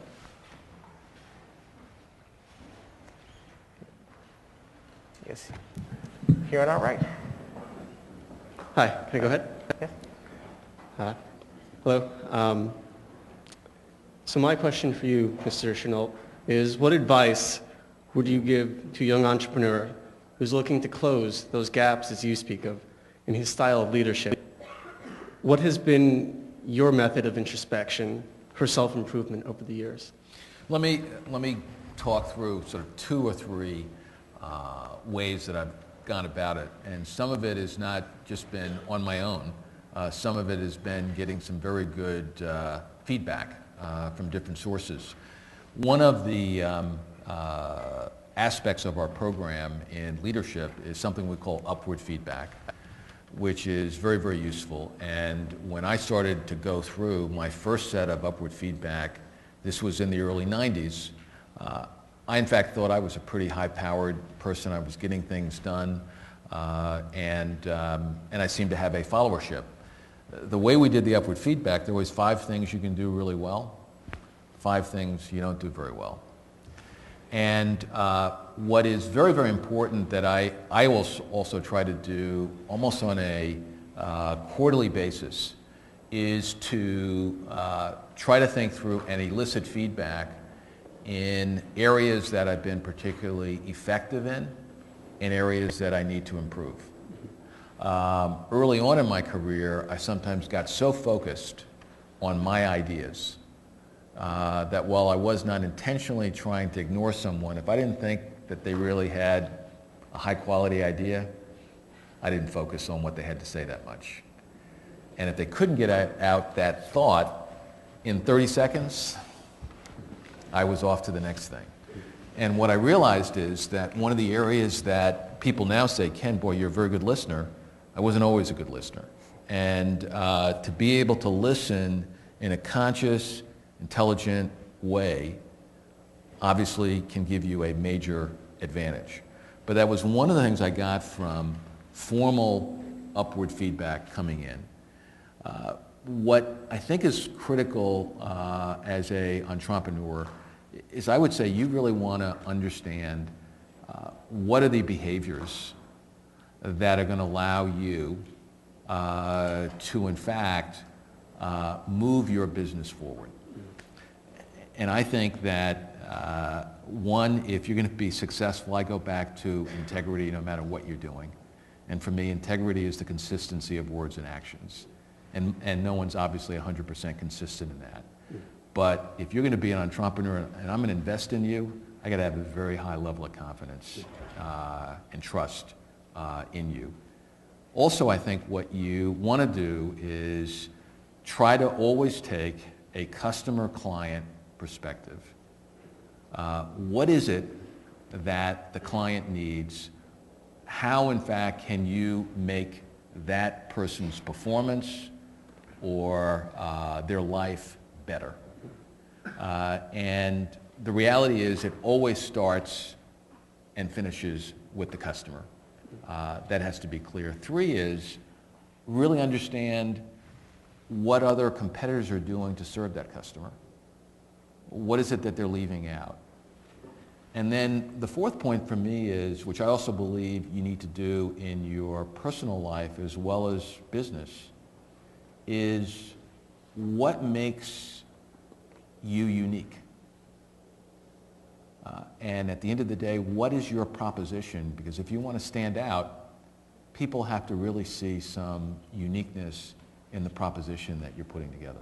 yes, here on our right. Hi, can I go ahead? Yeah. Hello. So my question for you, Mr. Chenault, is what advice would you give to a young entrepreneur who's looking to close those gaps, as you speak of, in his style of leadership? What has been your method of introspection for self-improvement over the years? Let me talk through sort of 2 or 3 ways that I've gone about it. And some of it has not just been on my own. Some of it has been getting some very good feedback from different sources. One of the aspects of our program in leadership is something we call upward feedback, which is very, very useful. And when I started to go through my first set of upward feedback, this was in the early 90s, I in fact thought I was a pretty high-powered person. I was getting things done, and I seemed to have a followership. The way we did the upward feedback, there was 5 things you can do really well, 5 things you don't do very well. And what is very, very important that I also try to do almost on a quarterly basis is to try to think through and elicit feedback in areas that I've been particularly effective in and areas that I need to improve. Early on in my career, I sometimes got so focused on my ideas that while I was not intentionally trying to ignore someone, if I didn't think that they really had a high-quality idea, I didn't focus on what they had to say that much. And if they couldn't get out that thought in 30 seconds, I was off to the next thing. And what I realized is that one of the areas that people now say, Ken, boy, you're a very good listener, I wasn't always a good listener. And to be able to listen in a conscious, intelligent way obviously can give you a major advantage. But that was one of the things I got from formal upward feedback coming in. What I think is critical as an entrepreneur is I would say you really want to understand what are the behaviors that are going to allow you to, in fact, move your business forward. And I think that, one, if you're going to be successful, I go back to integrity no matter what you're doing. And for me, integrity is the consistency of words and actions. And no one's obviously 100% consistent in that. But if you're going to be an entrepreneur and I'm going to invest in you, I got to have a very high level of confidence and trust in you. Also, I think what you want to do is try to always take a customer-client perspective. What is it that the client needs? How, in fact, can you make that person's performance or their life better? And the reality is it always starts and finishes with the customer. That has to be clear. 3 is really understand what other competitors are doing to serve that customer. What is it that they're leaving out? And then the 4th point for me is, which I also believe you need to do in your personal life as well as business, is what makes you unique? And at the end of the day, what is your proposition? Because if you want to stand out, people have to really see some uniqueness in the proposition that you're putting together.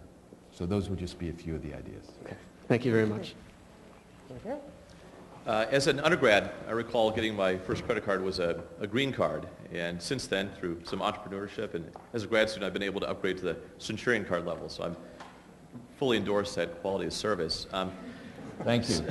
So those would just be a few of the ideas. Okay. Thank you very much. As an undergrad, I recall getting my first credit card was a green card. And since then, through some entrepreneurship, and as a grad student, I've been able to upgrade to the Centurion card level. So I'm fully endorse that quality of service. Thank you.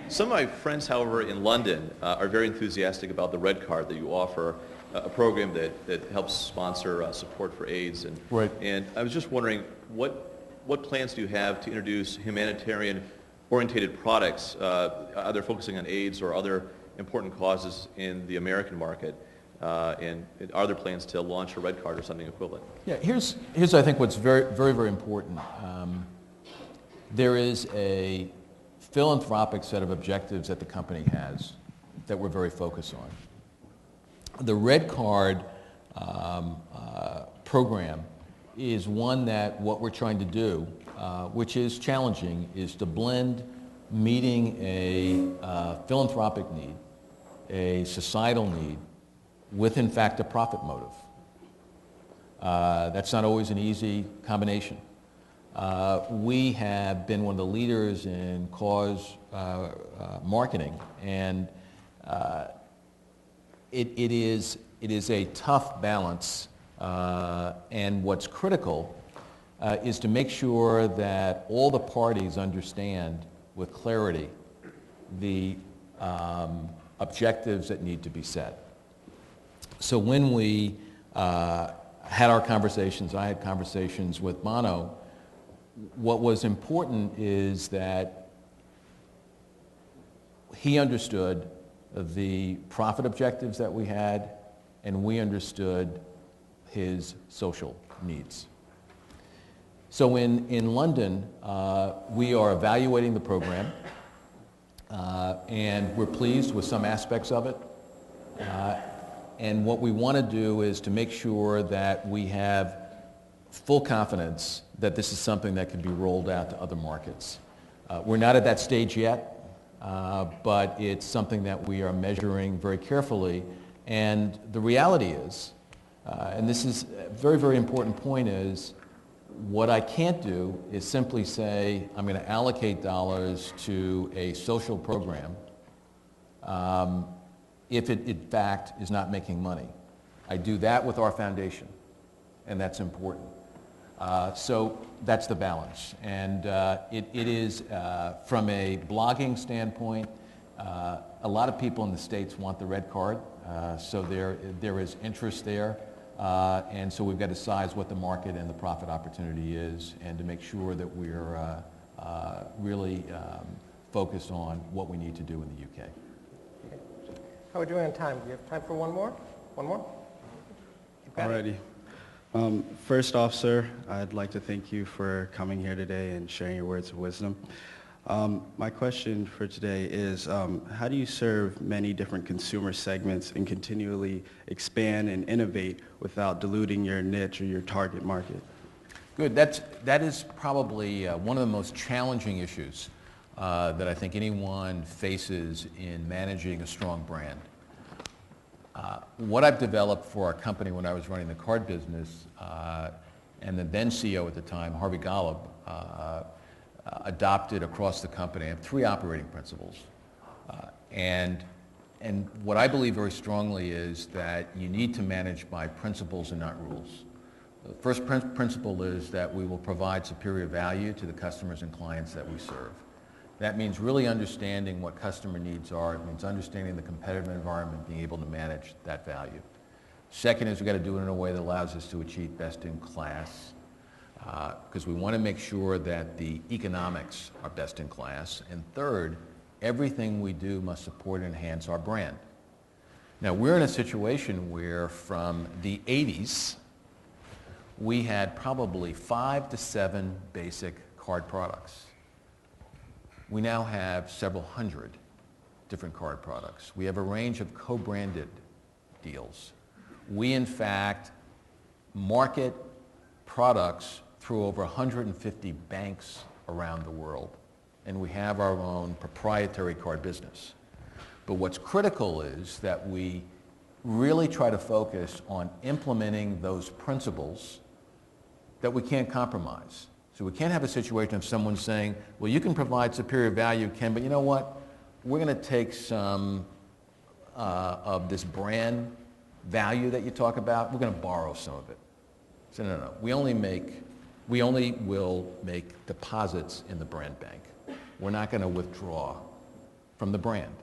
Some of my friends, however, in London are very enthusiastic about the red card that you offer, a program that helps sponsor support for AIDS. And, right. And I was just wondering, what plans do you have to introduce humanitarian-orientated products, either focusing on AIDS or other important causes in the American market? And are there plans to launch a red card or something equivalent? Yeah, here's I think what's very, very, very important. There is a philanthropic set of objectives that the company has that we're very focused on. The red card program is one that what we're trying to do, which is challenging, is to blend meeting a philanthropic need, a societal need, with in fact a profit motive. That's not always an easy combination. We have been one of the leaders in cause marketing, and it is a tough balance, and what's critical is to make sure that all the parties understand with clarity the objectives that need to be set. So when we had our conversations, I had conversations with Bono, what was important is that he understood the profit objectives that we had, and we understood his social needs. So in London, we are evaluating the program, and we're pleased with some aspects of it. And what we want to do is to make sure that we have full confidence that this is something that can be rolled out to other markets. We're not at that stage yet, but it's something that we are measuring very carefully. And the reality is, and this is a very, very important point, is what I can't do is simply say I'm going to allocate dollars to a social program if it in fact is not making money. I do that with our foundation, and that's important. So that's the balance. And it is, from a blogging standpoint, a lot of people in the States want the red card, so there is interest there. And so we've got to size what the market and the profit opportunity is, and to make sure that we're really focused on what we need to do in the UK. Okay. How are we doing on time? Do you have time for one more? One more? Alrighty. First off, sir, I'd like to thank you for coming here today and sharing your words of wisdom. My question for today is, how do you serve many different consumer segments and continually expand and innovate without diluting your niche or your target market? Good. That is probably one of the most challenging issues that I think anyone faces in managing a strong brand. What I've developed for our company when I was running the card business, and the then CEO at the time, Harvey Golub, adopted across the company. I have 3 operating principles. And what I believe very strongly is that you need to manage by principles and not rules. The first principle is that we will provide superior value to the customers and clients that we serve. That means really understanding what customer needs are. It means understanding the competitive environment, being able to manage that value. Second is we've got to do it in a way that allows us to achieve best in class, because we want to make sure that the economics are best in class. And third, everything we do must support and enhance our brand. Now, we're in a situation where from the 80s, we had probably 5 to 7 basic card products. We now have several hundred different card products. We have a range of co-branded deals. We, in fact, market products through over 150 banks around the world, and we have our own proprietary card business. But what's critical is that we really try to focus on implementing those principles that we can't compromise. So we can't have a situation of someone saying, well, you can provide superior value, Ken, but you know what? We're going to take some of this brand value that you talk about, we're going to borrow some of it. So no. We only will make deposits in the brand bank. We're not going to withdraw from the brand.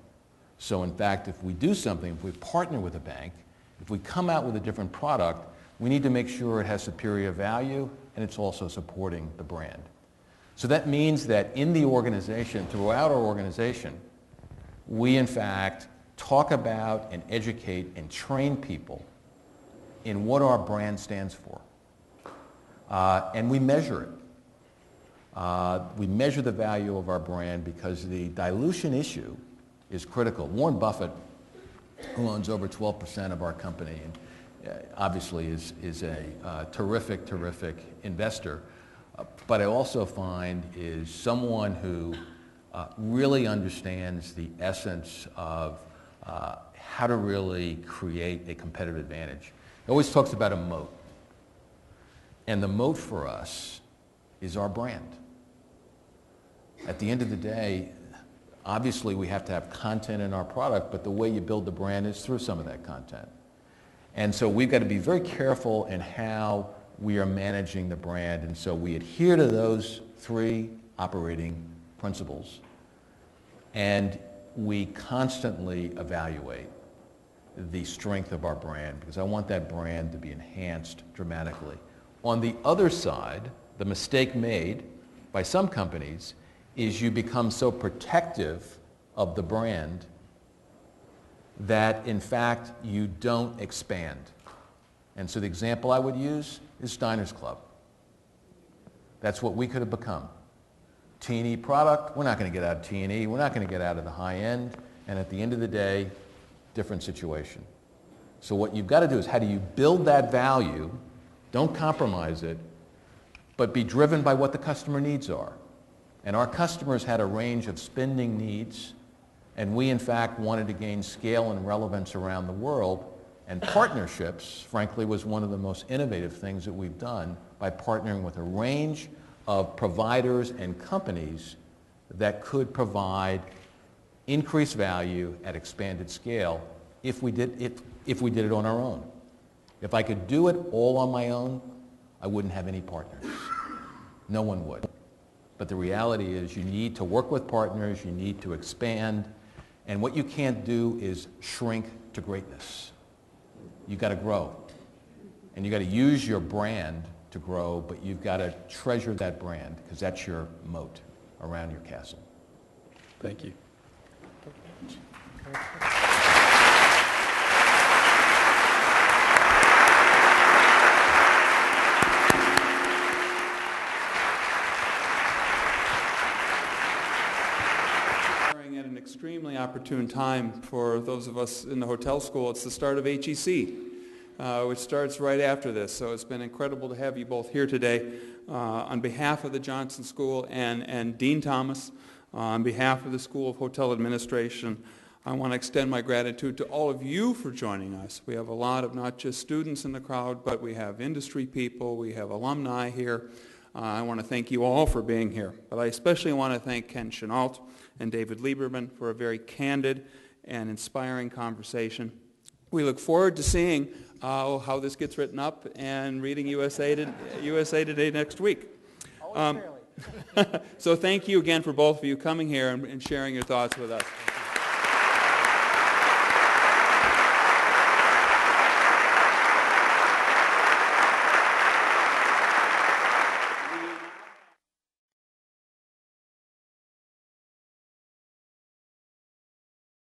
So in fact, if we do something, if we partner with a bank, if we come out with a different product, we need to make sure it has superior value and it's also supporting the brand. So that means that in the organization, throughout our organization, we in fact talk about and educate and train people in what our brand stands for. And we measure it. We measure the value of our brand because the dilution issue is critical. Warren Buffett, who owns over 12% of our company, and obviously is a terrific investor, but I also find is someone who really understands the essence of how to really create a competitive advantage. He always talks about a moat. And the moat for us is our brand. At the end of the day, obviously we have to have content in our product, but the way you build the brand is through some of that content. And so we've got to be very careful in how we are managing the brand, and so we adhere to those 3 operating principles, and we constantly evaluate the strength of our brand, because I want that brand to be enhanced dramatically. On the other side, the mistake made by some companies is you become so protective of the brand that, in fact, you don't expand. And so the example I would use is Diners Club. That's what we could have become. T&E product, we're not going to get out of T&E, we're not going to get out of the high end, and at the end of the day, different situation. So what you've got to do is, how do you build that value, don't compromise it, but be driven by what the customer needs are. And our customers had a range of spending needs, and we in fact wanted to gain scale and relevance around the world, and partnerships, frankly, was one of the most innovative things that we've done by partnering with a range of providers and companies that could provide increased value at expanded scale if we did it on our own. If I could do it all on my own, I wouldn't have any partners. No one would. But the reality is you need to work with partners, you need to expand, and what you can't do is shrink to greatness. You've got to grow. And you've got to use your brand to grow, but you've got to treasure that brand, because that's your moat around your castle. Thank you. At an extremely opportune time for those of us in the hotel school. It's the start of HEC, which starts right after this. So it's been incredible to have you both here today. On behalf of the Johnson School and Dean Thomas, on behalf of the School of Hotel Administration, I want to extend my gratitude to all of you for joining us. We have a lot of not just students in the crowd, but we have industry people, we have alumni here. I want to thank you all for being here. But I especially want to thank Ken Chenault and David Lieberman for a very candid and inspiring conversation. We look forward to seeing how this gets written up and reading USA Today next week. So thank you again for both of you coming here and sharing your thoughts with us.